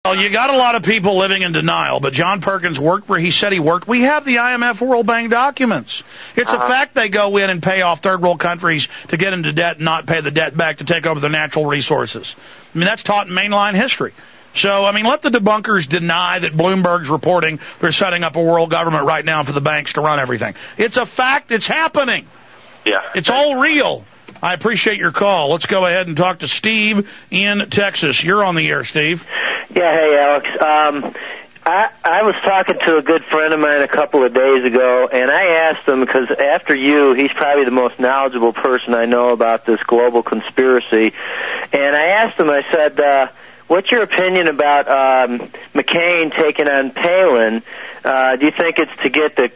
Well, you got a lot of people living in denial, but John Perkins worked where he said he worked. We have the IMF World Bank documents. It's a fact they go in and pay off third world countries to get into debt and not pay the debt back to take over their natural resources. I mean, that's taught in mainline history. So, I mean, let the debunkers deny that Bloomberg's reporting they're setting up a world government right now for the banks to run everything. It's a fact. It's happening. Yeah. It's all real. I appreciate your call. Let's go ahead and talk to Steve in Texas. You're on the air, Steve. Yeah, hey, Alex. I was talking to a good friend of mine a couple of days ago, and I asked him, because after you, he's probably the most knowledgeable person I know about this global conspiracy, and I asked him, I said, what's your opinion about McCain taking on Palin? Do you think it's to get the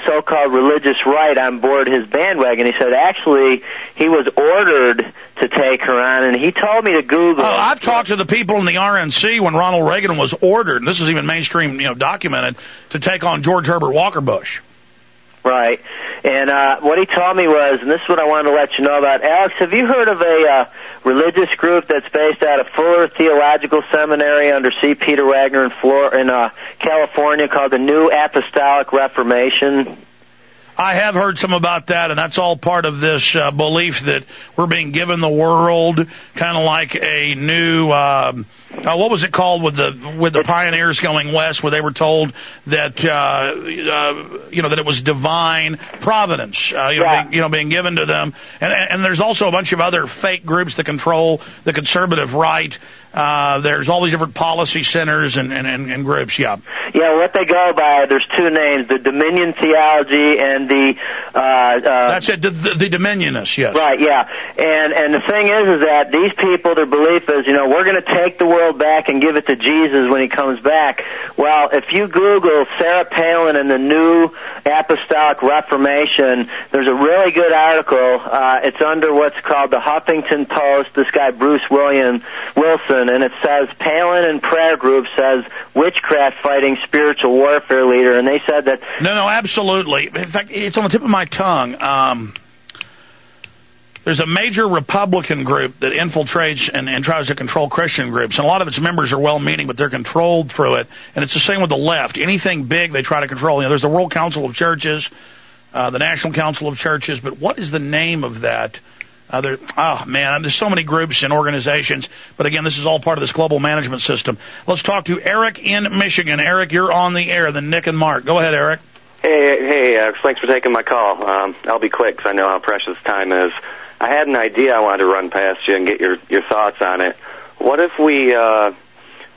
so-called religious right on board his bandwagon? He said, actually, he was ordered to take her on, and he told me to Google. Oh, I've talked to the people in the RNC when Ronald Reagan was ordered, and this is even mainstream, documented, to take on George Herbert Walker Bush. Right. And what he told me was, and this is what I wanted to let you know about, Alex, have you heard of a religious group that's based out of Fuller Theological Seminary under C. Peter Wagner in California called the New Apostolic Reformation? I have heard some about that, and that's all part of this belief that we're being given the world, kind of like a new, what was it called with the pioneers going west, where they were told that that it was divine providence, being given to them, and there's also a bunch of other fake groups that control the conservative right. There's all these different policy centers and groups. Yeah. Yeah, what they go by, there's two names, the Dominion Theology and the... That's it, the Dominionists, yes. Right, yeah. And the thing is that these people, their belief is, we're going to take the world back and give it to Jesus when he comes back. Well, if you Google Sarah Palin and the New Apostolic Reformation, there's a really good article. It's under what's called the Huffington Post, this guy Bruce Wilson, and it says Palin and prayer group says witchcraft fighting spiritual warfare leader, and they said that... No, absolutely. In fact, it's on the tip of my tongue. There's a major Republican group that infiltrates and tries to control Christian groups, and a lot of its members are well-meaning, but they're controlled through it, and it's the same with the left. Anything big, they try to control. There's the World Council of Churches, the National Council of Churches, but what is the name of that? There's so many groups and organizations, but again, this is all part of this global management system. Let's talk to Eric in Michigan. Eric, you're on the air, then Nick and Mark. Go ahead, Eric. Hey, thanks for taking my call. I'll be quick because I know how precious time is. I had an idea I wanted to run past you and get your thoughts on it. What if we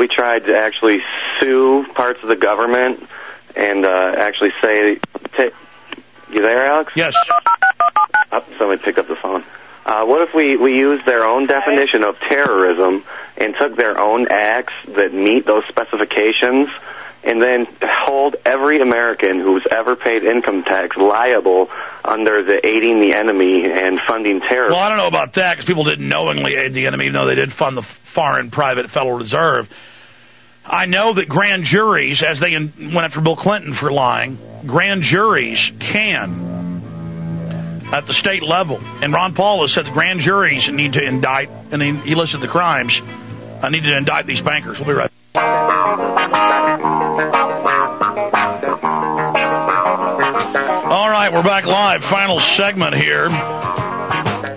tried to actually sue parts of the government and actually say, you there, Alex? Yes. Oh, somebody picked up the phone. What if we used their own definition of terrorism and took their own acts that meet those specifications and then hold every American who's ever paid income tax liable under the aiding the enemy and funding terrorism? Well, I don't know about that because people didn't knowingly aid the enemy, even though they did fund the foreign private Federal Reserve. I know that grand juries, as they went after Bill Clinton for lying, grand juries can... at the state level. And Ron Paul has said the grand juries need to indict, and he listed the crimes, need to indict these bankers. We'll be right back. All right, we're back live. Final segment here.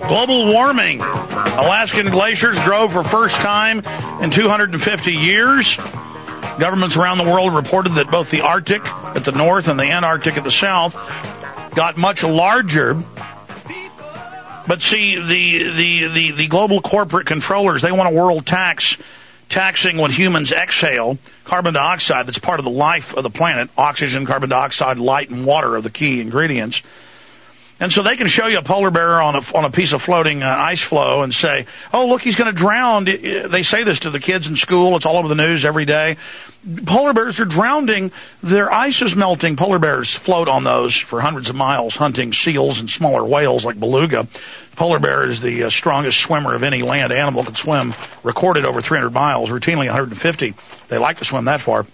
Global warming. Alaskan glaciers grow for first time in 250 years. Governments around the world reported that both the Arctic at the north and the Antarctic at the south got much larger. But see, the global corporate controllers, they want a world taxing what humans exhale, carbon dioxide, that's part of the life of the planet. Oxygen, carbon dioxide, light, and water are the key ingredients. And so they can show you a polar bear on a piece of floating ice floe and say, oh, look, he's going to drown. They say this to the kids in school. It's all over the news every day. Polar bears are drowning. Their ice is melting. Polar bears float on those for hundreds of miles, hunting seals and smaller whales like beluga. Polar bear is the strongest swimmer of any land animal. Can swim, recorded over 300 miles, routinely 150. They like to swim that far.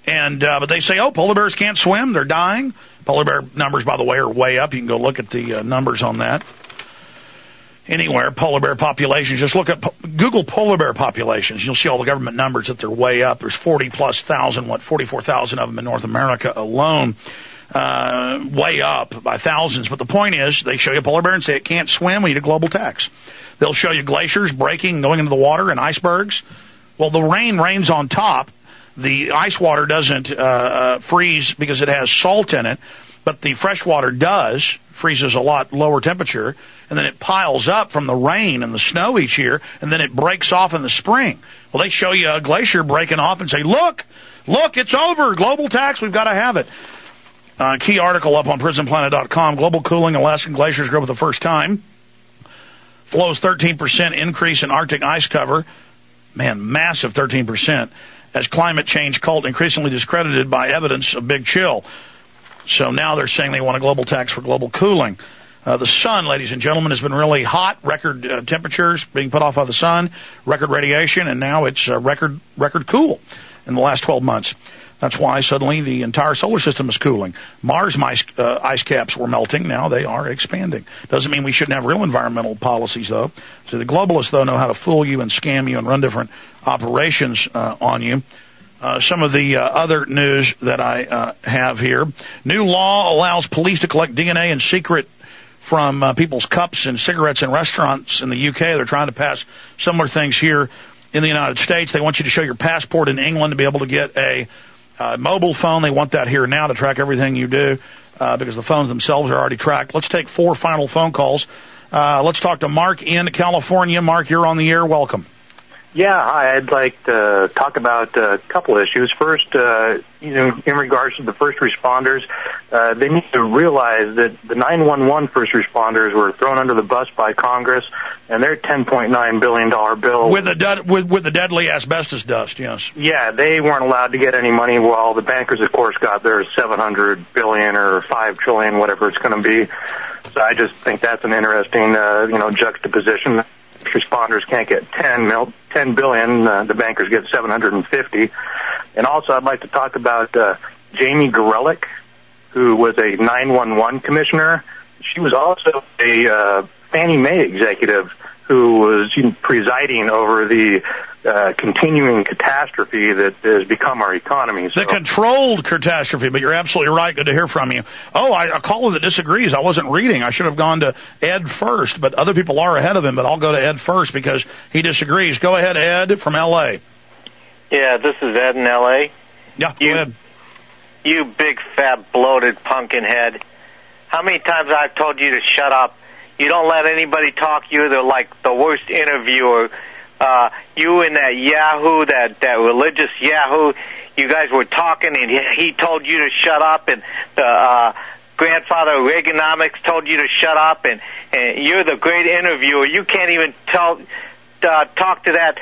And but they say, oh, polar bears can't swim. They're dying. Polar bear numbers, by the way, are way up. You can go look at the numbers on that. anywhere, polar bear populations. Just look at Google polar bear populations. You'll see all the government numbers that they're way up. There's 44,000 of them in North America alone, way up by thousands. But the point is, they show you a polar bear and say it can't swim. We need a global tax. They'll show you glaciers breaking, going into the water, and icebergs. Well, the rain rains on top. The ice water doesn't freeze because it has salt in it, but the fresh water does, freezes a lot lower temperature, and then it piles up from the rain and the snow each year, and then it breaks off in the spring. Well, they show you a glacier breaking off and say, look, it's over. Global tax, we've got to have it. Key article up on prisonplanet.com. Global cooling, Alaskan glaciers grow for the first time. Flows 13% increase in Arctic ice cover. Man, massive 13%. As climate change cult increasingly discredited by evidence of big chill. So now they're saying they want a global tax for global cooling. The sun, ladies and gentlemen, has been really hot. Record temperatures being put off by the sun, record radiation, and now it's record cool in the last 12 months. That's why suddenly the entire solar system is cooling. Mars ice caps were melting. Now they are expanding. Doesn't mean we shouldn't have real environmental policies, though. So the globalists, though, know how to fool you and scam you and run different operations on you. Some of the other news that I have here. New law allows police to collect DNA in secret from people's cups and cigarettes in restaurants in the UK. They're trying to pass similar things here in the United States. They want you to show your passport in England to be able to get a mobile phone. They want that here now to track everything you do because the phones themselves are already tracked. Let's take 4 final phone calls. Let's talk to Mark in California. Mark, you're on the air. Welcome. Yeah, hi. I'd like to talk about a couple issues. First, in regards to the first responders, they need to realize that the 911 first responders were thrown under the bus by Congress, and their $10.9 billion bill... With the deadly asbestos dust, yes. Yeah, they weren't allowed to get any money, while the bankers, of course, got their $700 billion or $5 trillion, whatever it's going to be. So I just think that's an interesting, juxtaposition. Responders can't get $10 billion. The bankers get $750. And also, I'd like to talk about Jamie Gorelick, who was a 911 commissioner. She was also a Fannie Mae executive who was presiding over the continuing catastrophe that has become our economy. So. The controlled catastrophe, but you're absolutely right. Good to hear from you. Oh, a caller that disagrees. I wasn't reading. I should have gone to Ed first, but other people are ahead of him, but I'll go to Ed first because he disagrees. Go ahead, Ed, from L.A. Yeah, this is Ed in L.A. Yeah, go ahead. You big, fat, bloated pumpkin head. How many times I've told you to shut up? You don't let anybody talk. You're the worst interviewer. You and that Yahoo, that religious Yahoo, you guys were talking, and he told you to shut up, and the grandfather of Reaganomics told you to shut up, and you're the great interviewer. You can't even talk to that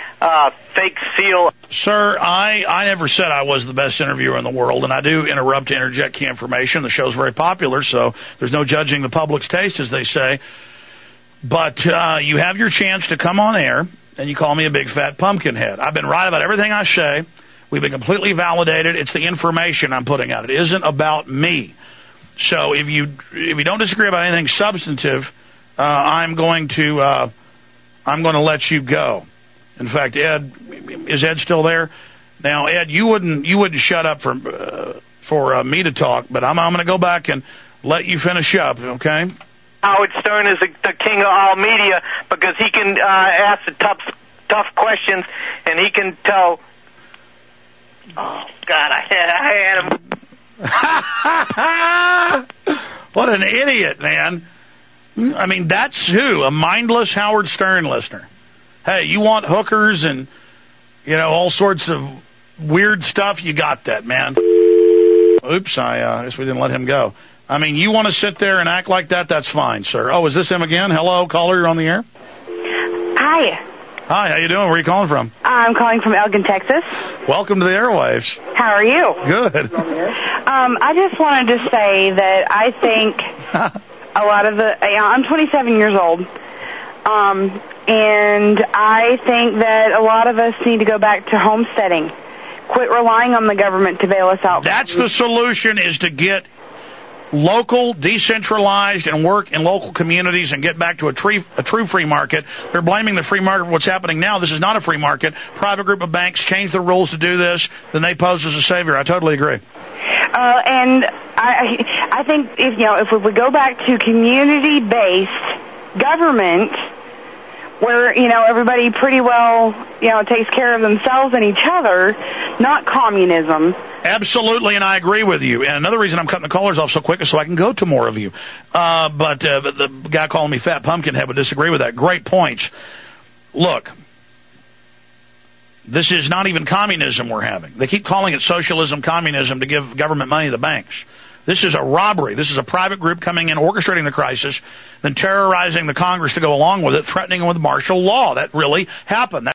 fake seal. Sir, I never said I was the best interviewer in the world, and I do interrupt to interject key information. The show's very popular, so there's no judging the public's taste, as they say. But you have your chance to come on air, and you call me a big fat pumpkin head. I've been right about everything I say. We've been completely validated. It's the information I'm putting out. It isn't about me. So if you don't disagree about anything substantive, I'm going to let you go. In fact, Ed, is Ed still there? Now, Ed, you wouldn't shut up for me to talk, but I'm going to go back and let you finish up, okay? Howard Stern is the king of all media because he can ask the tough questions, and he can tell. Oh God, I had him. What an idiot, man! I mean, that's who, a mindless Howard Stern listener. Hey, you want hookers and all sorts of weird stuff? You got that, man. Oops, I guess we didn't let him go. I mean, you want to sit there and act like that? That's fine, sir. Oh, is this him again? Hello, caller, you're on the air. Hi. Hi, how you doing? Where are you calling from? I'm calling from Elgin, Texas. Welcome to the airwaves. How are you? Good. I just wanted to say that I think a lot of I'm 27 years old, and I think that a lot of us need to go back to homesteading. Quit relying on the government to bail us out. That's the solution, is to get local, decentralized, and work in local communities and get back to a true free market. They're blaming the free market for what's happening now. This is not a free market. Private group of banks change the rules to do this, then they pose as a savior. I totally agree. And I think if we go back to community-based government, where everybody pretty well takes care of themselves and each other, not communism. Absolutely, and I agree with you. And another reason I'm cutting the callers off so quick is so I can go to more of you. But the guy calling me Fat Pumpkinhead would disagree with that. Great points. Look, this is not even communism we're having. They keep calling it socialism, communism to give government money to the banks. This is a robbery. This is a private group coming in, orchestrating the crisis, then terrorizing the Congress to go along with it, threatening them with martial law. That really happened.